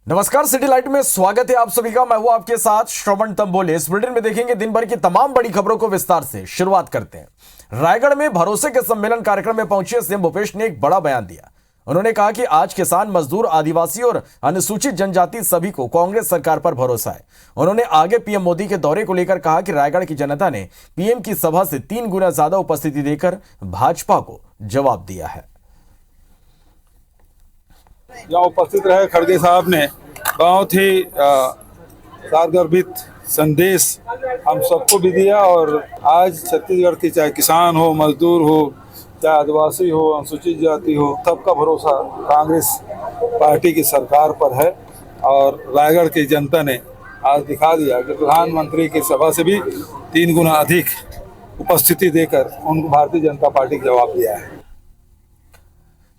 नमस्कार, city light में स्वागत है आप सभी का। मैं हूं आपके साथ श्रवण तंबोले। इस बुलेटिन में देखेंगे दिन भर की तमाम बड़ी खबरों को विस्तार से। शुरुआत करते हैं। रायगढ़ में भरोसे के सम्मेलन कार्यक्रम में पहुंचे सीएम भूपेश ने एक बड़ा बयान दिया। उन्होंने कहा कि आज किसान, मजदूर, आदिवासी और अनुसूचित जनजाति सभी को कांग्रेस सरकार पर भरोसा है। उन्होंने आगे पीएम मोदी के दौरे को लेकर कहा कि रायगढ़ की जनता ने पीएम की सभा से 3 गुना ज्यादा उपस्थिति देकर भाजपा को जवाब दिया है। यहाँ उपस्थित रहे खड़गे साहब ने बहुत ही सारगर्भित संदेश हम सबको भी दिया। और आज छत्तीसगढ़ की चाहे किसान हो, मजदूर हो, चाहे आदिवासी हो, अनुसूचित जाति हो, सबका भरोसा कांग्रेस पार्टी की सरकार पर है। और रायगढ़ की जनता ने आज दिखा दिया कि प्रधानमंत्री की सभा से भी 3 गुना अधिक उपस्थिति देकर उनको भारतीय जनता पार्टी को जवाब दिया है।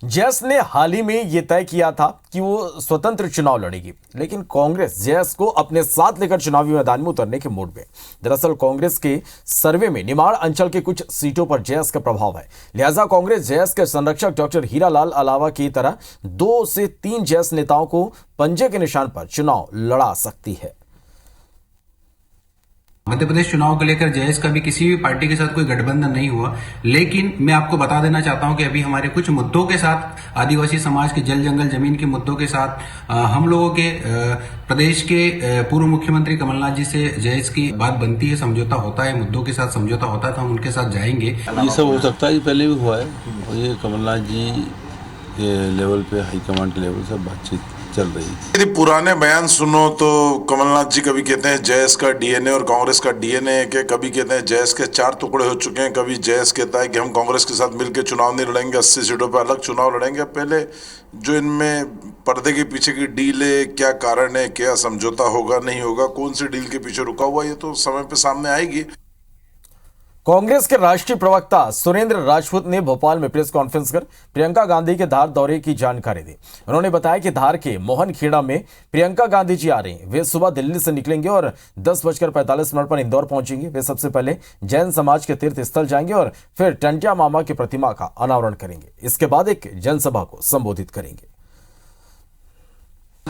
जैस ने हाल ही में यह तय किया था कि वो स्वतंत्र चुनाव लड़ेगी, लेकिन कांग्रेस जैस को अपने साथ लेकर चुनावी मैदान में उतरने के मूड में। दरअसल कांग्रेस के सर्वे में निमाड़ अंचल के कुछ सीटों पर जैस का प्रभाव है, लिहाजा कांग्रेस जैस के संरक्षक डॉक्टर हीरालाल अलावा की तरह 2 से 3 जैस नेताओं को पंजे के निशान पर चुनाव लड़ा सकती है। मध्य प्रदेश चुनाव को लेकर जयेश का भी किसी भी पार्टी के साथ कोई गठबंधन नहीं हुआ, लेकिन मैं आपको बता देना चाहता हूं कि अभी हमारे कुछ मुद्दों के साथ, आदिवासी समाज के जल जंगल जमीन के मुद्दों के साथ हम लोगों के प्रदेश के पूर्व मुख्यमंत्री कमलनाथ जी से जयेश की बात बनती है, समझौता होता है, मुद्दों के साथ समझौता होता है, तो हम उनके साथ जाएंगे। ये सब हो सकता है, ये पहले भी हुआ है और ये कमलनाथ जी के लेवल पे, हाईकमांड के लेवल से बातचीत चल रही है। यदि पुराने बयान सुनो तो कमलनाथ जी कभी कहते हैं जयेश का डीएनए और कांग्रेस का डीएनए के, कभी कहते हैं जयेश के 4 टुकड़े हो चुके हैं, कभी जयेश कहता है कि हम कांग्रेस के साथ मिलकर चुनाव नहीं लड़ेंगे, 80 सीटों पर अलग चुनाव लड़ेंगे। पहले जो इनमें पर्दे के पीछे की डील है, क्या कारण है, क्या समझौता होगा नहीं होगा, कौन सी डील के पीछे रुका हुआ, ये तो समय पे सामने आएगी। कांग्रेस के राष्ट्रीय प्रवक्ता सुरेंद्र राजपूत ने भोपाल में प्रेस कॉन्फ्रेंस कर प्रियंका गांधी के धार दौरे की जानकारी दी। उन्होंने बताया कि धार के मोहनखेड़ा में प्रियंका गांधी जी आ रही हैं। वे सुबह दिल्ली से निकलेंगे और 10:45 पर इंदौर पहुंचेंगे। वे सबसे पहले जैन समाज के तीर्थ स्थल जाएंगे और फिर टंटिया मामा की प्रतिमा का अनावरण करेंगे। इसके बाद एक जनसभा को संबोधित करेंगे।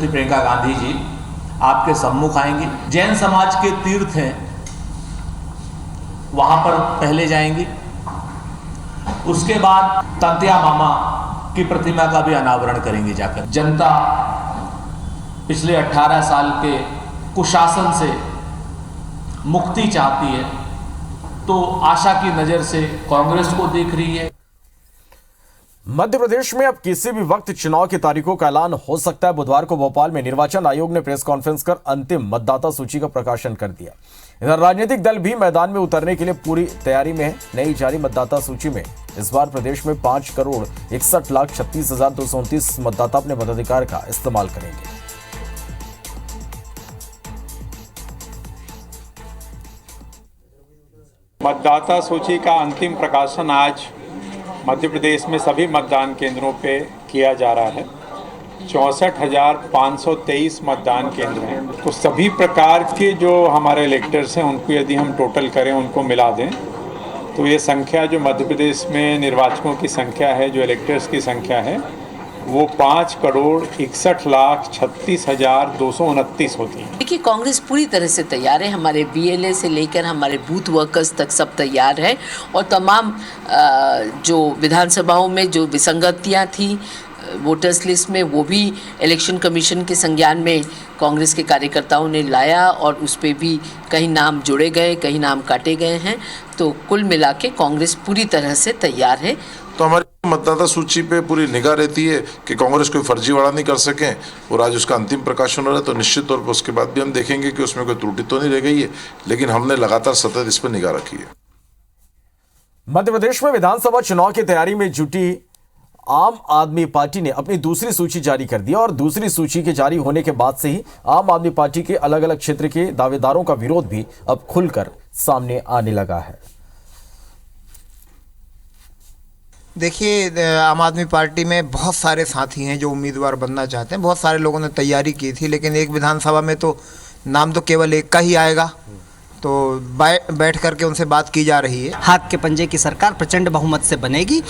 प्रियंका गांधी जी आपके सम्मुख आएंगी। जैन समाज के तीर्थ हैं, वहां पर पहले जाएंगी। उसके बाद तंतिया मामा की प्रतिमा का भी अनावरण करेंगे जाकर। जनता पिछले 18 साल के कुशासन से मुक्ति चाहती है, तो आशा की नजर से कांग्रेस को देख रही है। मध्य प्रदेश में अब किसी भी वक्त चुनाव की तारीखों का ऐलान हो सकता है। बुधवार को भोपाल में निर्वाचन आयोग ने प्रेस कॉन्फ्रेंस कर अंतिम मतदाता सूची का प्रकाशन कर दिया। इधर राजनीतिक दल भी मैदान में उतरने के लिए पूरी तैयारी में है। नई जारी मतदाता सूची में इस बार प्रदेश में 5,61,36,229 मतदाता अपने मताधिकार का इस्तेमाल करेंगे। मतदाता सूची का अंतिम प्रकाशन आज मध्य प्रदेश में सभी मतदान केंद्रों पे किया जा रहा है। 64,523 मतदान केंद्र हैं। तो सभी प्रकार के जो हमारे इलेक्टर्स हैं उनको यदि हम टोटल करें, उनको मिला दें, तो ये संख्या जो मध्य प्रदेश में निर्वाचकों की संख्या है, जो इलेक्टर्स की संख्या है, वो 5,61,36,229 होती है। देखिए, कांग्रेस पूरी तरह से तैयार है। हमारे बीएलए से लेकर हमारे बूथ वर्कर्स तक सब तैयार है और तमाम जो विधानसभाओं में जो विसंगतियां थी वोटर्स लिस्ट में, वो भी इलेक्शन कमीशन के संज्ञान में कांग्रेस के कार्यकर्ताओं ने लाया और उस पर भी कहीं नाम जोड़े गए, कहीं नाम काटे गए हैं। तो कुल मिला के कांग्रेस पूरी तरह से तैयार है। तो हमारी मतदाता सूची पे पूरी निगाह रहती है कि कांग्रेस कोई फर्जीवाड़ा नहीं कर सकें। और आज उसका अंतिम प्रकाशन हो रहा है, तो निश्चित तौर पर उसके बाद भी हम देखेंगे कि उसमें कोई त्रुटि तो नहीं रह गई है, लेकिन हमने लगातार सतत इस पर निगाह रखी है। मध्य प्रदेश में विधानसभा चुनाव की तैयारी में जुटी आम आदमी पार्टी ने अपनी दूसरी सूची जारी कर दी और दूसरी सूची के जारी होने के बाद से ही आम आदमी पार्टी के अलग अलग क्षेत्र के दावेदारों का विरोध भी अब खुलकर सामने आने लगा है। देखिए, आम आदमी पार्टी में बहुत सारे साथी हैं जो उम्मीदवार बनना चाहते हैं। बहुत सारे लोगों ने तैयारी की थी, लेकिन एक विधानसभा में तो नाम तो केवल एक का ही आएगा। तो बैठ करके उनसे बात की जा रही है। हाथ के पंजे की सरकार प्रचंड बहुमत से बनेगी।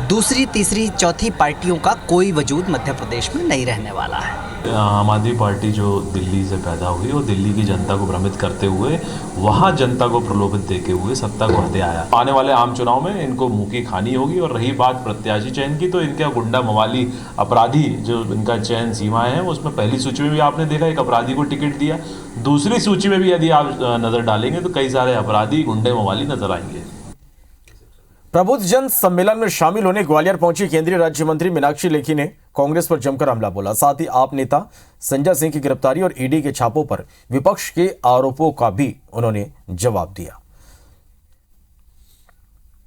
दूसरी, तीसरी, चौथी पार्टियों का कोई वजूद मध्य प्रदेश में नहीं रहने वाला है। आम आदमी पार्टी जो दिल्ली से पैदा हुई और दिल्ली की जनता को भ्रमित करते हुए वहाँ जनता को प्रलोभित देते हुए सत्ता को हते आया। आने वाले आम चुनाव में इनको मुंह की खानी होगी। और रही बात प्रत्याशी चयन की, तो इनका गुंडा मवाली अपराधी जो इनका चयन सीमाएं हैं, उसमें पहली सूची में भी आपने देखा एक अपराधी को टिकट दिया। दूसरी सूची में भी यदि आप नजर डालेंगे तो कई सारे अपराधी गुंडे मवाली नजर आएंगे। प्रबुद्ध जन सम्मेलन में शामिल होने ग्वालियर पहुंची केंद्रीय राज्य मंत्री मीनाक्षी लेखी ने कांग्रेस पर जमकर हमला बोला। साथ ही आप नेता संजय सिंह की गिरफ्तारी और ईडी के छापों पर विपक्ष के आरोपों का भी उन्होंने जवाब दिया।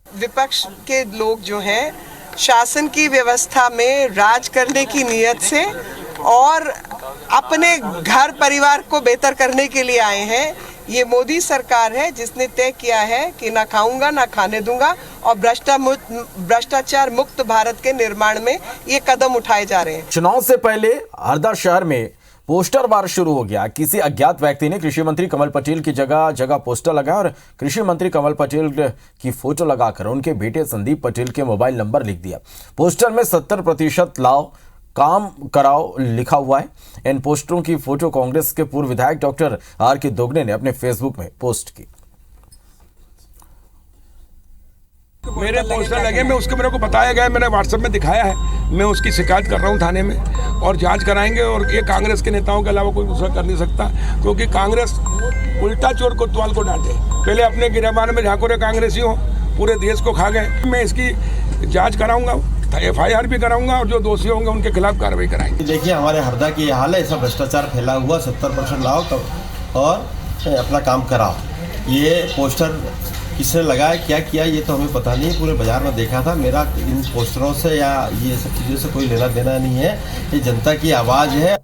विपक्ष के लोग जो हैं शासन की व्यवस्था में राज करने की नीयत से और अपने घर परिवार को बेहतर करने के लिए आए हैं। ये मोदी सरकार है जिसने तय किया है कि ना खाऊंगा ना खाने दूंगा, और भ्रष्टाचार मुक्त भारत के निर्माण में ये कदम उठाए जा रहे हैं। चुनाव से पहले हरदा शहर में पोस्टर वार शुरू हो गया। किसी अज्ञात व्यक्ति ने कृषि मंत्री कमल पटेल की जगह जगह पोस्टर लगाया और कृषि मंत्री कमल पटेल की फोटो लगाकर उनके बेटे संदीप पटेल के मोबाइल नंबर लिख दिया। पोस्टर में 70% लाओ काम कराओ लिखा हुआ है। इन पोस्टरों की फोटो कांग्रेस के पूर्व विधायक डॉक्टर आर के दोगने ने अपने फेसबुक में पोस्ट की। मेरे पोस्टर लगे, मैं उसको मेरे को बताया गया, मैंने व्हाट्सएप में दिखाया है। मैं उसकी शिकायत कर रहा हूं थाने में और जांच कराएंगे। और ये कांग्रेस के नेताओं के अलावा कोई दूसरा कर नहीं सकता, क्योंकि कांग्रेस उल्टा चोर कोतवाल को डांटे। पहले अपने गिरबान में झांकोरे कांग्रेसी हो, पूरे देश को खा गए। मैं इसकी जांच कराऊंगा, FIR भी कराऊंगा और जो दोषी होंगे उनके खिलाफ कार्रवाई कराएंगे। देखिए हमारे हरदा की हाल है, ऐसा भ्रष्टाचार फैला हुआ, 70% लाओ और अपना काम कराओ। ये पोस्टर किसने लगाया, क्या किया, ये तो हमें पता नहीं। पूरे बाजार में देखा था। मेरा इन पोस्टरों से या ये सब चीज़ों से कोई लेना देना नहीं है। ये जनता की आवाज़ है।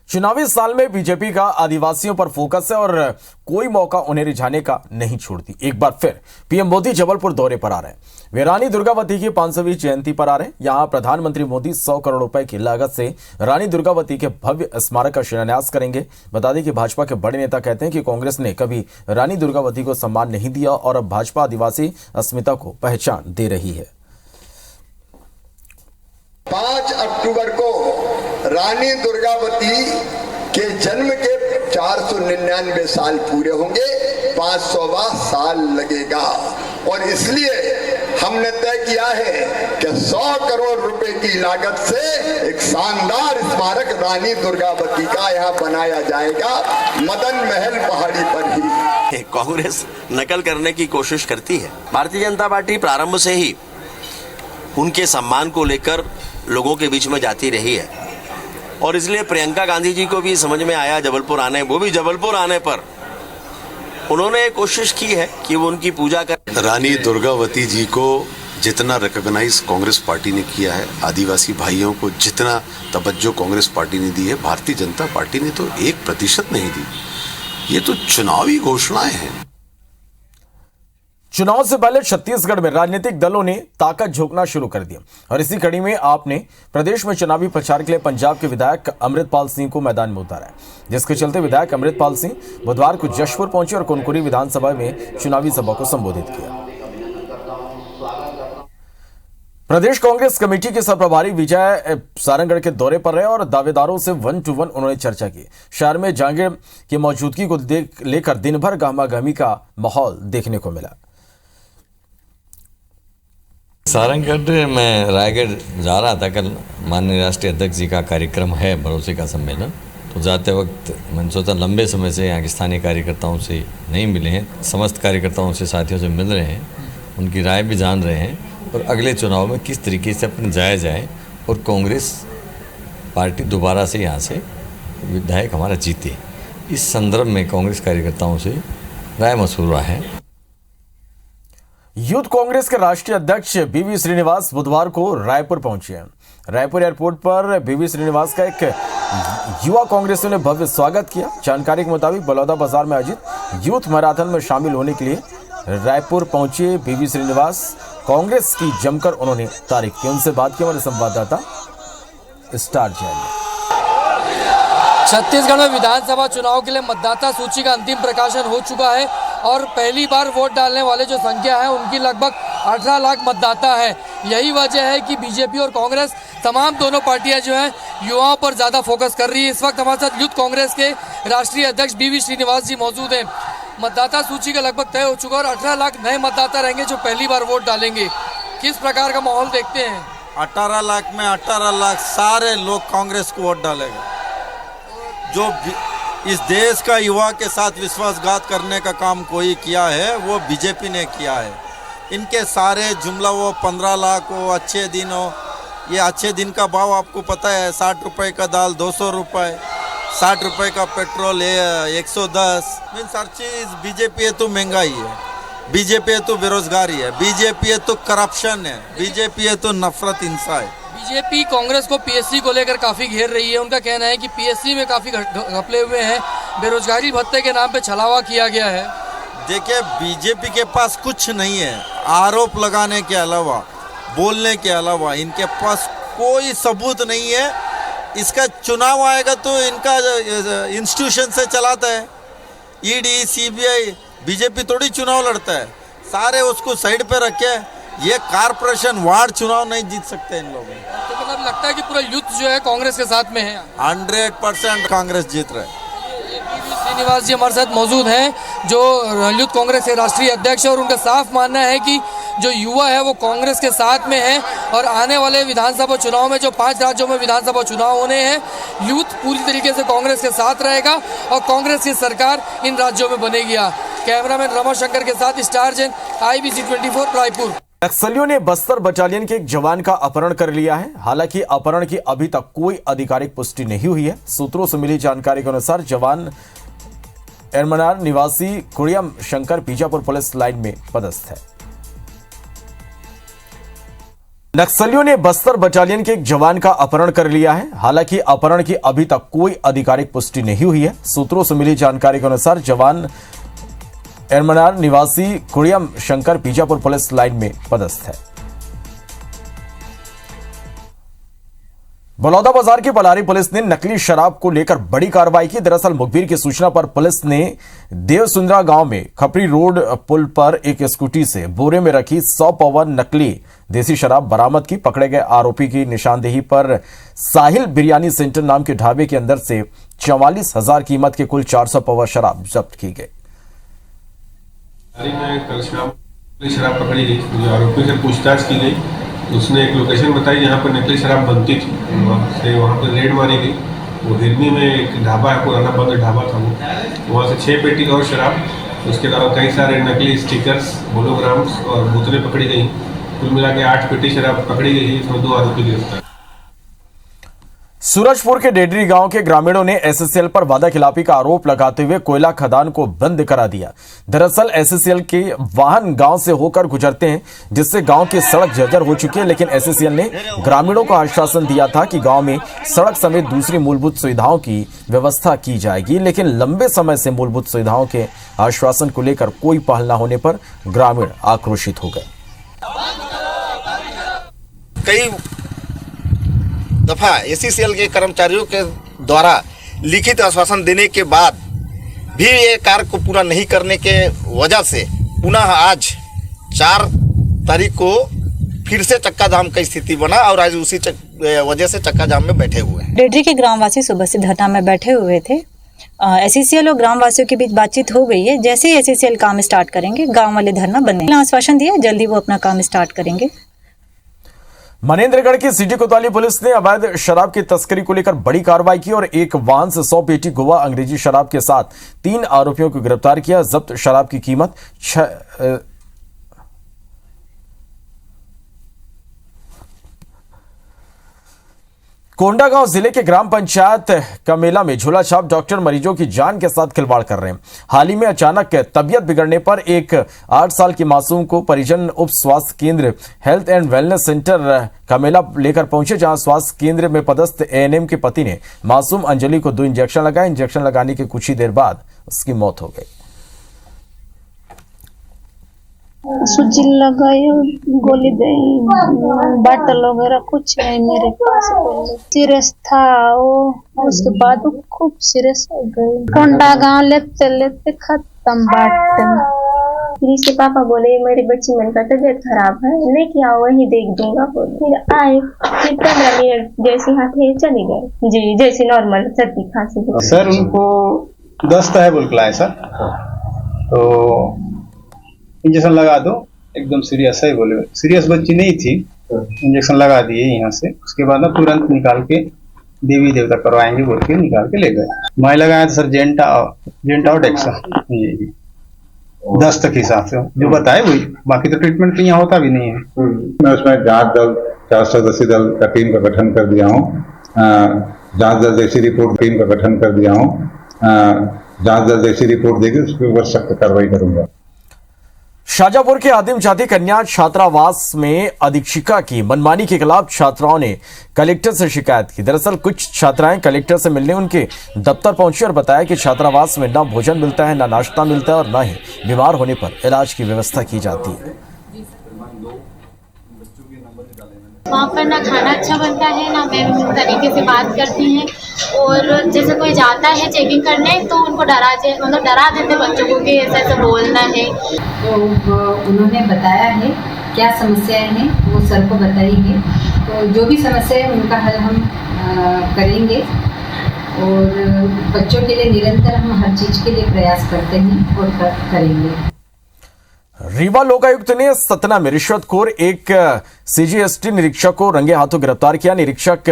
चुनावी साल में बीजेपी का आदिवासियों पर फोकस है और कोई मौका उन्हें रिझाने का नहीं छोड़ती। एक बार फिर पीएम मोदी जबलपुर दौरे पर आ रहे हैं। वे रानी दुर्गावती की 500वीं जयंती पर आ रहे हैं। यहां प्रधानमंत्री मोदी 100 करोड़ रुपए की लागत से रानी दुर्गावती के भव्य स्मारक का शिलान्यास करेंगे। बता दें कि भाजपा के बड़े नेता कहते हैं कि कांग्रेस ने कभी रानी दुर्गावती को सम्मान नहीं दिया और अब भाजपा आदिवासी अस्मिता को पहचान दे रही है। 5 अक्टूबर को रानी दुर्गावती के जन्म के 499 साल पूरे होंगे, 500वां साल लगेगा। और इसलिए हमने तय किया है कि 100 करोड़ रुपए की लागत से एक शानदार स्मारक रानी दुर्गावती का यहाँ बनाया जाएगा, मदन महल पहाड़ी पर ही। कांग्रेस नकल करने की कोशिश करती है। भारतीय जनता पार्टी प्रारंभ से ही उनके सम्मान को लेकर लोगों के बीच में जाती रही है और इसलिए प्रियंका गांधी जी को भी समझ में आया जबलपुर आने, वो भी जबलपुर आने पर उन्होंने कोशिश की है कि वो उनकी पूजा कर। रानी दुर्गावती जी को जितना रिकॉग्नाइज कांग्रेस पार्टी ने किया है, आदिवासी भाइयों को जितना तवज्जो कांग्रेस पार्टी ने दी है, भारतीय जनता पार्टी ने तो 1% नहीं दी। ये तो चुनावी घोषणाएं हैं। चुनाव से पहले छत्तीसगढ़ में राजनीतिक दलों ने ताकत झोंकना शुरू कर दिया और इसी कड़ी में आपने प्रदेश में चुनावी प्रचार के लिए पंजाब के विधायक अमृतपाल सिंह को मैदान में उतारा है, जिसके चलते विधायक अमृतपाल सिंह बुधवार को जशपुर पहुंचे और कुनकुरी विधानसभा में चुनावी सभा को संबोधित किया। प्रदेश कांग्रेस कमेटी के सरप्रभारी विजय सारंगढ़ के दौरे पर रहे और दावेदारों से 1 to 1 उन्होंने चर्चा की। शहर में जहांगीर की मौजूदगी को लेकर दिन भर गहमागहमी का माहौल देखने को मिला। सारंगढ़ में रायगढ़ जा रहा था, कल माननीय राष्ट्रीय अध्यक्ष जी का कार्यक्रम है, भरोसे का सम्मेलन, तो जाते वक्त मैंने सोचा लंबे समय से यहाँ के स्थानीय कार्यकर्ताओं से नहीं मिले हैं, समस्त कार्यकर्ताओं से, साथियों से मिल रहे हैं, उनकी राय भी जान रहे हैं और अगले चुनाव में किस तरीके से अपने जाया जाए और कांग्रेस पार्टी दोबारा से यहाँ से विधायक हमारा जीते, इस संदर्भ में कांग्रेस कार्यकर्ताओं से राय मशवरा है। यूथ कांग्रेस के राष्ट्रीय अध्यक्ष बीवी श्रीनिवास बुधवार को रायपुर पहुंचे हैं। रायपुर एयरपोर्ट पर बीवी श्रीनिवास का एक युवा कांग्रेसियों ने भव्य स्वागत किया। जानकारी के मुताबिक बलौदा बाजार में आयोजित यूथ मैराथन में शामिल होने के लिए रायपुर पहुंचे बीवी श्रीनिवास। कांग्रेस की जमकर उन्होंने तारीफ की। उनसे बात की हमारे संवाददाता स्टार जैन ने। छत्तीसगढ़ में विधानसभा चुनाव के लिए मतदाता सूची का अंतिम प्रकाशन हो चुका है और पहली बार वोट डालने वाले जो संख्या है उनकी लगभग 18 लाख मतदाता है। यही वजह है कि बीजेपी और कांग्रेस तमाम दोनों पार्टियां जो हैं युवाओं पर ज़्यादा फोकस कर रही है। इस वक्त हमारे साथ यूथ कांग्रेस के राष्ट्रीय अध्यक्ष BV श्रीनिवास जी मौजूद हैं। मतदाता सूची का लगभग तय हो चुका है और 18 लाख नए मतदाता रहेंगे जो पहली बार वोट डालेंगे। किस प्रकार का माहौल देखते हैं? 18 लाख में 18 लाख सारे लोग कांग्रेस को वोट डालेंगे। जो इस देश का युवा के साथ विश्वासघात करने का काम कोई किया है वो बीजेपी ने किया है। इनके सारे जुमला वो 15 लाख हो, अच्छे दिन हो, ये अच्छे दिन का भाव आपको पता है 60 रुपये का दाल 200 रुपये, 60 रुपये का पेट्रोल 110। मीन्स हर चीज़ बीजेपी है तो महंगाई है, बीजेपी है तो बेरोजगारी है, बीजेपी है तो करप्शन है, बीजेपी है तो नफरत हिंसा है। बीजेपी कांग्रेस को पीएससी को लेकर काफ़ी घेर रही है। उनका कहना है कि पीएससी में काफ़ी घपले हुए हैं, बेरोजगारी भत्ते के नाम पे छलावा किया गया है। देखिए बीजेपी के पास कुछ नहीं है, आरोप लगाने के अलावा, बोलने के अलावा इनके पास कोई सबूत नहीं है। इसका चुनाव आएगा तो इनका इंस्टीट्यूशन से चलाता है, ईडी सीबीआई। बीजेपी थोड़ी चुनाव लड़ता है, सारे उसको साइड पे रखे। ये कारपोरेशन वार्ड चुनाव नहीं जीत सकते इन लोगों। तो मतलब लगता है कि पूरा यूथ जो है कांग्रेस के साथ में है। 100% कांग्रेस जीत रहा है। BV श्रीनिवास जी हमारे साथ मौजूद हैं जो यूथ कांग्रेस के राष्ट्रीय अध्यक्ष है और उनका साफ मानना है कि जो युवा है वो कांग्रेस के साथ में है और आने वाले विधानसभा चुनाव में जो 5 राज्यों में विधानसभा चुनाव होने हैं, यूथ पूरी तरीके से कांग्रेस के साथ रहेगा और कांग्रेस की सरकार इन राज्यों में बनेगी। कैमरामैन रमाशंकर के साथ स्टार जैन, IBC 24 रायपुर। नक्सलियों ने बस्तर बटालियन के एक जवान का अपहरण कर लिया है। हालांकि अपहरण की अभी तक कोई आधिकारिक पुष्टि नहीं हुई है। सूत्रों से मिली जानकारी के अनुसार जवान एरमनार निवासी कुड़ियम शंकर बीजापुर पुलिस लाइन में पदस्थ है। नक्सलियों ने बस्तर बटालियन के एक जवान का अपहरण कर लिया है। हालांकि अपहरण की अभी तक कोई आधिकारिक पुष्टि नहीं हुई है। सूत्रों से मिली जानकारी के अनुसार जवान एरमनार निवासी कुड़ियम शंकर बीजापुर पुलिस लाइन में पदस्थ है। बलौदा बाजार की पलारी पुलिस ने नकली शराब को लेकर बड़ी कार्रवाई की। दरअसल मुखबिर की सूचना पर पुलिस ने देवसुंदरा गांव में खपरी रोड पुल पर एक स्कूटी से बोरे में रखी 100 पावर नकली देसी शराब बरामद की। पकड़े गए आरोपी की निशानदेही पर साहिल बिरयानी सेंटर नाम के ढाबे के अंदर से 44,000 कीमत के कुल 400 पावर शराब जब्त की गई। में कल शाम शराब पकड़ी गई, जो आरोपी से पूछताछ की गई, उसने एक लोकेशन बताई जहाँ पर नकली शराब बनती थी। वहाँ पर रेड मारी गई। वो हिरनी में एक ढाबा है, पुराना बंद ढाबा था वो, वहाँ से 6 पेटी और शराब, उसके अलावा कई सारे नकली स्टिकर्स, होलोग्राम्स और बोतलें पकड़ी गई। कुल मिला के 8 पेटी शराब पकड़ी गई है। इसमें 2 आरोपी गिरफ्तार। सूरजपुर के डेडरी गांव के ग्रामीणों ने SSL पर वादाखिलाफी का आरोप लगाते हुए कोयला खदान को बंद करा दिया। दरअसल SSL के वाहन गांव से होकर गुजरते हैं, जिससे गांव की सड़क जर्जर हो चुकी है। लेकिन SSL ने ग्रामीणों को आश्वासन दिया था कि गांव में सड़क समेत दूसरी मूलभूत सुविधाओं की व्यवस्था की जाएगी। लेकिन लंबे समय से मूलभूत सुविधाओं के आश्वासन को लेकर कोई पहल न होने पर ग्रामीण आक्रोशित हो गए। कई दफा SSL के कर्मचारियों के द्वारा लिखित आश्वासन देने के बाद भी ये कार्य को पूरा नहीं करने के वजह से पुनः आज 4 तारीख को फिर से चक्का जाम का स्थिति बना और आज उसी वजह से चक्का जाम में बैठे हुए हैं। डेडरी के ग्रामवासी सुबह से धरना में बैठे हुए थे। SSL और ग्रामवासियों के बीच बातचीत हो गई है। जैसे ही SSL काम स्टार्ट करेंगे, गाँव वाले धरना बंद। आश्वासन दिया जल्दी वो अपना काम स्टार्ट करेंगे। मनेंद्रगढ़ की सिटी कोतवाली पुलिस ने अवैध शराब की तस्करी को लेकर बड़ी कार्रवाई की और एक वाहन से 100 पेटी गोवा अंग्रेजी शराब के साथ 3 आरोपियों को गिरफ्तार किया। जब्त शराब की कीमत कोंडागांव जिले के ग्राम पंचायत कमेला में झोला छाप डॉक्टर मरीजों की जान के साथ खिलवाड़ कर रहे हैं। हाल ही में अचानक तबियत बिगड़ने पर एक 8 साल की मासूम को परिजन उप स्वास्थ्य केंद्र हेल्थ एंड वेलनेस सेंटर कमेला लेकर पहुंचे, जहां स्वास्थ्य केंद्र में पदस्थ ANM के पति ने मासूम अंजलि को 2 इंजेक्शन लगाए। इंजेक्शन लगाने के कुछ ही देर बाद उसकी मौत हो गई। सूजी लगाई, गोली दी, बाटल वगैरह कुछ नहीं मेरे पास। सीरियस था वो, उसके बाद वो खूब सीरियस हो गई। कोंडा गाँव लेते लेते खत्म बात। फिर इसके पापा बोले मेरी बच्ची मन का तबीयत खराब है, नहीं क्या वही देख दूंगा। फिर आए, फिर 15 मिनट जैसे हाथे चले गए जी, जैसे नॉर्मल सर्दी खांसी। सर उनको दस्त है बोल के लाए सर, तो इंजेक्शन लगा दो, एकदम सीरियस है बोले। सीरियस बच्ची नहीं थी, इंजेक्शन लगा दिए यहाँ से। उसके बाद ना तुरंत निकाल के देवी देवता करवाएंगे बोल के निकाल के ले गए। मैं लगाया था सर जेंटा और डेक्सा जी, दस्त के हिसाब से जो बताए वही, बाकी तो ट्रीटमेंट तो यहाँ होता भी नहीं है। मैं उसमें जांच दल 4 सदस्यीय दल का टीम का गठन कर दिया हूँ। जांच दल जैसी रिपोर्ट टीम का गठन कर दिया हूँ। जांच दल जैसी रिपोर्ट देगी उसके ऊपर सख्त कार्रवाई करूंगा। शाजापुर के आदिम जाति कन्या छात्रावास में अधीक्षिका की मनमानी के खिलाफ छात्राओं ने कलेक्टर से शिकायत की। दरअसल कुछ छात्राएं कलेक्टर से मिलने उनके दफ्तर पहुंची और बताया कि छात्रावास में न भोजन मिलता है, न नाश्ता मिलता है और न ही बीमार होने पर इलाज की व्यवस्था की जाती है। वहाँ पर ना खाना अच्छा बनता है, ना मैम तरीके से बात करती हैं, और जैसे कोई जाता है चेकिंग करने तो उनको डरा देते बच्चों को कि ऐसा ऐसा बोलना है। तो उन्होंने बताया है क्या समस्याएं हैं वो सर को बताएंगे, तो जो भी समस्या है उनका हल हम करेंगे और बच्चों के लिए निरंतर हम हर चीज़ के लिए प्रयास करते हैं और करेंगे। रीवा लोकायुक्त ने सतना में रिश्वतखोर एक सीजीएसटी निरीक्षक को रंगे हाथों गिरफ्तार किया। निरीक्षक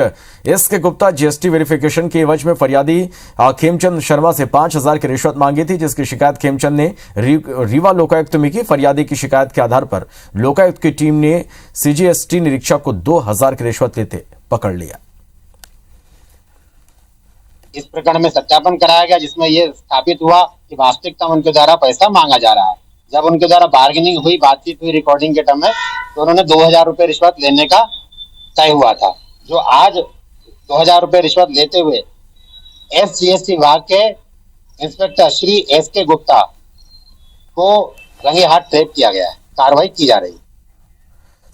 एसके गुप्ता जीएसटी वेरिफिकेशन के एवज में फरियादी खेमचंद शर्मा से 5,000 की रिश्वत मांगी थी, जिसकी शिकायत खेमचंद ने रीवा लोकायुक्त में की। फरियादी की शिकायत के आधार पर लोकायुक्त की टीम ने सीजीएसटी निरीक्षक को 2,000 की रिश्वत लेते पकड़ लिया। इस प्रकरण में सत्यापन कराया गया, जिसमें यह स्थापित हुआ कि वास्तविकता उनके द्वारा पैसा मांगा जा रहा है। जब उनके द्वारा बार्गेनिंग हुई, बातचीत हुई रिकॉर्डिंग के टर्म में, तो उन्होंने 2,000 रुपये रिश्वत लेने का तय हुआ था, जो आज 2,000 रुपये रिश्वत लेते हुए एसजीएसटी विभाग के इंस्पेक्टर श्री एसके गुप्ता को रंगे हाथ ट्रैप किया गया है। कार्रवाई की जा रही है।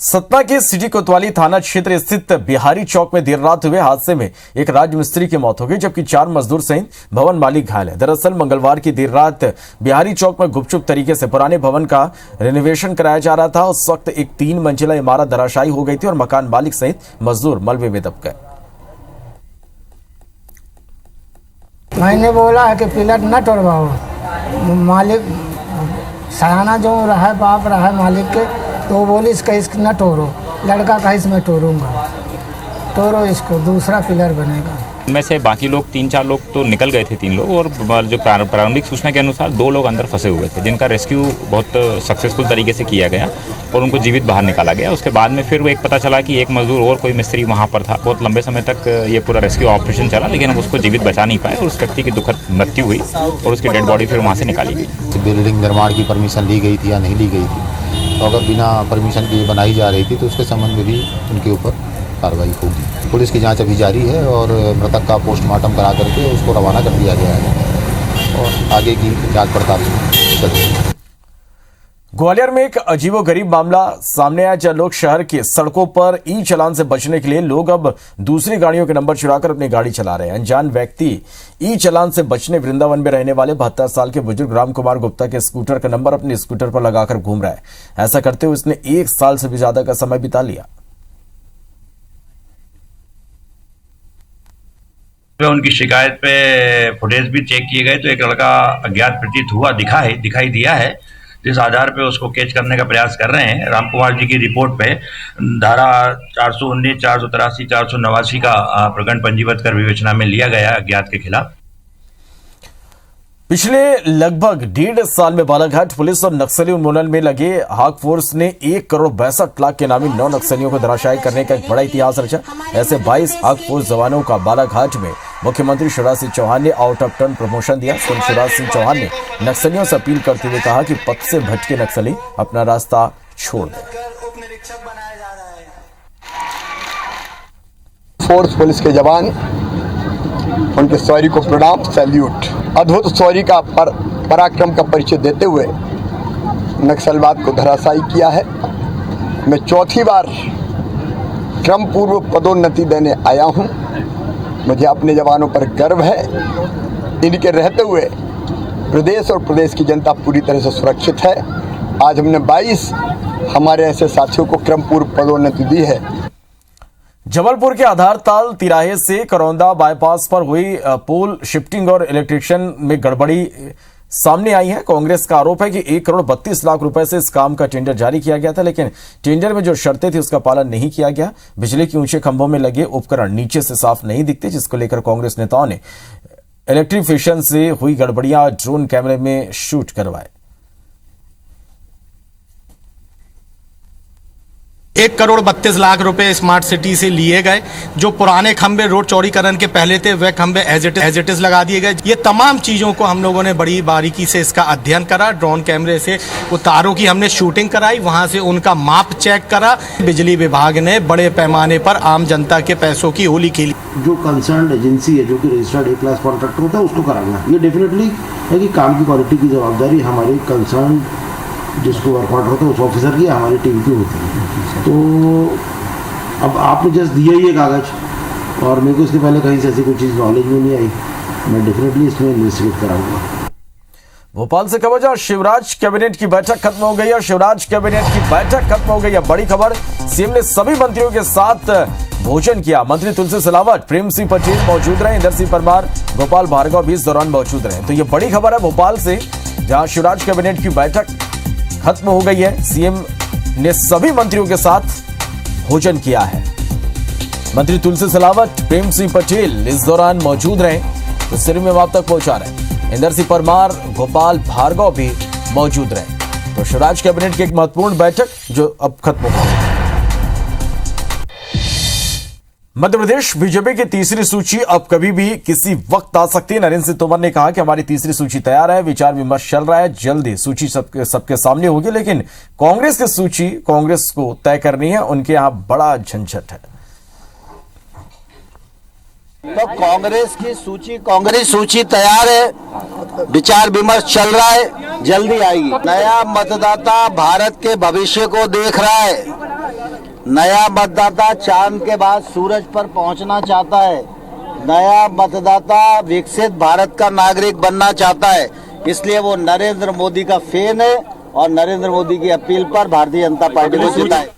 सतना के सिटी कोतवाली थाना क्षेत्र स्थित बिहारी चौक में देर रात हुए हादसे में एक राजमिस्त्री की मौत हो गई, जबकि 4 मजदूर सहित भवन मालिक घायल है। दरअसल मंगलवार की देर रात बिहारी चौक में गुपचुप तरीके से पुराने भवन का रिनोवेशन कराया जा रहा था। उस वक्त एक 3 मंजिला इमारत धराशायी हो गई थी और मकान मालिक सहित मजदूर मलबे में दब गए। मैंने बोला है कि पिलर न तोड़वाओ, मालिक सयाना जो रहा है, बाप रहा है मालिक के, तो बोली इसका न तोड़ो, लड़का का इसमें तोड़ूंगा, तोड़ो इसको, दूसरा पिलर बनेगा। में से बाकी लोग 3-4 लोग तो निकल गए थे, 3 लोग, और जो प्रारंभिक सूचना के अनुसार 2 लोग अंदर फंसे हुए थे, जिनका रेस्क्यू बहुत सक्सेसफुल तरीके से किया गया और उनको जीवित बाहर निकाला गया। उसके बाद में फिर वो एक पता चला कि एक मजदूर और कोई मिस्त्री वहाँ पर था। बहुत लंबे समय तक ये पूरा रेस्क्यू ऑपरेशन चला, लेकिन हम उसको जीवित बचा नहीं पाए और उस व्यक्ति की दुखद मृत्यु हुई और उसकी डेड बॉडी फिर वहाँ से निकाली गई। बिल्डिंग निर्माण की परमिशन ली गई थी या नहीं ली गई थी, तो अगर बिना परमिशन के बनाई जा रही थी तो उसके संबंध में भी उनके ऊपर कार्रवाई होगी। पुलिस की जांच अभी जारी है और मृतक का पोस्टमार्टम करा करके उसको रवाना कर दिया गया है और आगे की जांच पड़ताल चल रही है। ग्वालियर में एक अजीबोगरीब मामला सामने आया, जहां लोग शहर के सड़कों पर ई चालान से बचने के लिए लोग अब दूसरी गाड़ियों के नंबर चुराकर अपनी गाड़ी चला रहे हैं। अनजान व्यक्ति ई चालान से बचने वृंदावन में रहने वाले 72 साल के बुजुर्ग राम कुमार गुप्ता के स्कूटर का नंबर अपने स्कूटर पर लगाकर घूम रहा है। ऐसा करते हुए उसने 1 साल से भी ज्यादा का समय बिता लिया। उनकी शिकायत पे फुटेज भी चेक किए गए तो एक लड़का अज्ञात प्रतीत हुआ दिखाई दिया है, जिस आधार पे उसको कैच करने का प्रयास कर रहे हैं। राम कुमार जी की रिपोर्ट पे धारा 419, 483, 489 का प्रकरण पंजीबद्ध कर विवेचना में लिया गया अज्ञात के खिलाफ। पिछले लगभग 1.5 साल में बालाघाट पुलिस और नक्सली उन्मूलन में लगे हाक फोर्स ने 1 करोड़ 62 लाख के नामी 9 नक्सलियों को धराशायी करने का एक बड़ा इतिहास रचा। ऐसे 22 हाक फोर्स जवानों का बालाघाट में मुख्यमंत्री शिवराज सिंह चौहान ने आउट ऑफ टर्न प्रमोशन दिया। शिवराज सिंह चौहान ने नक्सलियों से अपील करते हुए कहा कि पथ से भटके नक्सली अपना रास्ता छोड़ दें। फोर्स पुलिस के जवान, उनके शौर्य को प्रणाम, सैल्यूट। अद्भुत शौर्य का पराक्रम का परिचय देते हुए नक्सलवाद को धराशायी किया है। मैं चौथी बार क्रम पूर्व पदोन्नति देने आया हूं। मुझे अपने जवानों पर गर्व है। इनके रहते हुए प्रदेश और प्रदेश की जनता पूरी तरह से सुरक्षित है। आज हमने 22 हमारे ऐसे साथियों को क्रम पूर्व पदोन्नति दी है। जबलपुर के आधारताल तिराहे से करौंदा बाईपास पर हुई पोल शिफ्टिंग और इलेक्ट्रिशियन में गड़बड़ी सामने आई है। कांग्रेस का आरोप है कि 1 करोड़ 32 लाख रुपए से इस काम का टेंडर जारी किया गया था, लेकिन टेंडर में जो शर्तें थी उसका पालन नहीं किया गया। बिजली के ऊंचे खंभों में लगे उपकरण नीचे से साफ नहीं दिखते, जिसको लेकर कांग्रेस नेताओं ने इलेक्ट्रिफिशियन से हुई गड़बड़ियां ड्रोन कैमरे में शूट करवाए। 1 करोड़ 32 लाख रुपए स्मार्ट सिटी से लिए गए। जो पुराने खंबे रोड चौड़ीकरण के पहले थे वह खंबे एज इट इज लगा दिए गए। ये तमाम चीजों को हम लोगों ने बड़ी बारीकी से इसका अध्ययन करा। ड्रोन कैमरे से वो तारों की हमने शूटिंग कराई, वहां से उनका माप चेक करा। बिजली विभाग ने बड़े पैमाने पर आम जनता के पैसों की होली खेली। जो कंसर्न एजेंसी है, जो कि रजिस्टर्ड ए क्लास कॉन्ट्रैक्टर होता है, उसको कराना ये डेफिनेटली है कि काम की क्वालिटी की जवाबदारी हमारी कंसर्न जिसको वर्क ऑर्डर होता है उस ऑफिसर की, हमारी टीम की होती है। तो अब आपने जस्ट दिया ही ये कागज और मेरे को इसके पहले कहीं से ऐसी कोई चीज़ नॉलेज में नहीं आई। मैं डेफिनेटली इसमें इन्वेस्टिगेट कराऊंगा। भोपाल से खबर जहां शिवराज कैबिनेट की बैठक खत्म हो गई है। शिवराज कैबिनेट की बैठक खत्म हो गई है, बड़ी खबर। सीएम ने सभी मंत्रियों के साथ भोजन किया। मंत्री तुलसी सिलावट, प्रेम सिंह पटेल मौजूद रहे। इंदर सिंह परमार, गोपाल भार्गव भी इस दौरान मौजूद रहे। तो ये बड़ी खबर है भोपाल से, जहां शिवराज कैबिनेट की बैठक खत्म हो गई है। सीएम ने सभी मंत्रियों के साथ भोजन किया है। मंत्री तुलसी सिलावट, प्रेम सिंह पटेल इस दौरान मौजूद रहे, तो सिर में आप तक पहुंचा रहे। इंदर सिंह परमार, गोपाल भार्गव भी मौजूद रहे। तो शिवराज कैबिनेट की एक महत्वपूर्ण बैठक जो अब खत्म हो गई। मध्य प्रदेश बीजेपी की तीसरी सूची अब कभी भी किसी वक्त आ सकती है। नरेंद्र सिंह तोमर ने कहा कि हमारी तीसरी सूची तैयार है, विचार विमर्श चल रहा है, जल्दी सूची सबके सामने होगी। लेकिन कांग्रेस की सूची कांग्रेस को तय करनी है, उनके यहां बड़ा झंझट है। तो कांग्रेस की सूची तैयार है, विचार विमर्श चल रहा है, जल्दी आएगी। नया मतदाता भारत के भविष्य को देख रहा है। नया मतदाता चांद के बाद सूरज पर पहुंचना चाहता है। नया मतदाता विकसित भारत का नागरिक बनना चाहता है। इसलिए वो नरेंद्र मोदी का फैन है और नरेंद्र मोदी की अपील पर भारतीय जनता पार्टी को जिताए।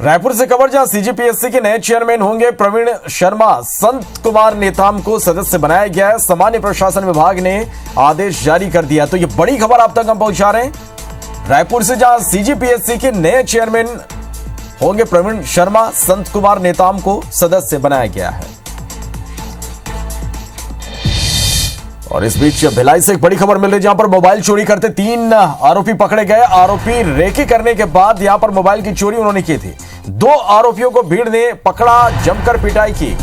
रायपुर से खबर जहां सीजीपीएससी के नए चेयरमैन होंगे प्रवीण शर्मा। संत कुमार नेताम को सदस्य बनाया गया है। सामान्य प्रशासन विभाग ने आदेश जारी कर दिया। तो ये बड़ी खबर आप तक हम पहुंचा रहे हैं। रायपुर से जहां सीजीपीएससी के नए चेयरमैन होंगे प्रवीण शर्मा, संत कुमार नेताम को सदस्य बनाया गया है। और इस बीच भिलाई से एक बड़ी खबर मिल रही है, जहां पर मोबाइल चोरी करते 3 आरोपी पकड़े गए। आरोपी रेकी करने के बाद यहां पर मोबाइल की चोरी उन्होंने की थी। 2 आरोपियों को भीड़ ने पकड़ा, जमकर पिटाई की।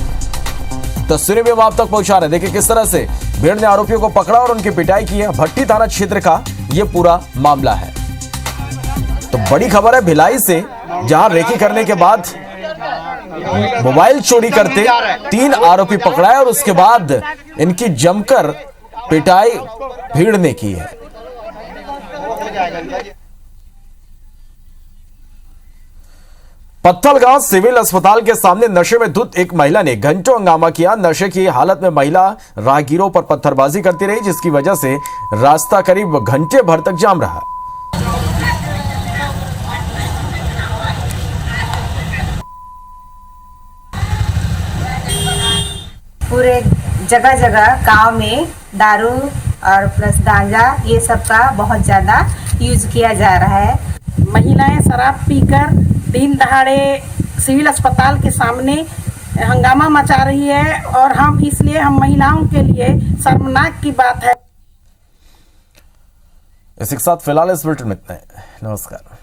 तस्वीरें भी हम आप तक पहुंचा रहे हैं। देखिए किस तरह से भीड़ ने आरोपियों को पकड़ा और उनकी पिटाई की है। भट्टी थाना क्षेत्र का यह पूरा मामला है। तो बड़ी खबर है भिलाई से, जहां रेकी करने के बाद मोबाइल चोरी करते 3 आरोपी पकड़ा है और उसके बाद इनकी जमकर पिटाई भीड़ ने की है। पत्थलगांव सिविल अस्पताल के सामने नशे में धुत एक महिला ने घंटों हंगामा किया। नशे की हालत में महिला राहगीरों पर पत्थरबाजी करती रही, जिसकी वजह से रास्ता करीब घंटे भर तक जाम रहा। पूरे जगह जगह गांव में दारू और प्लस गांजा ये सब का बहुत ज़्यादा यूज किया जा रहा है। महिलाएं शराब पीकर दिन दहाड़े सिविल अस्पताल के सामने हंगामा मचा रही है और हम महिलाओं के लिए शर्मनाक की बात है। इसी के साथ फिलहाल इस बुलेटिन में इतना है। नमस्कार।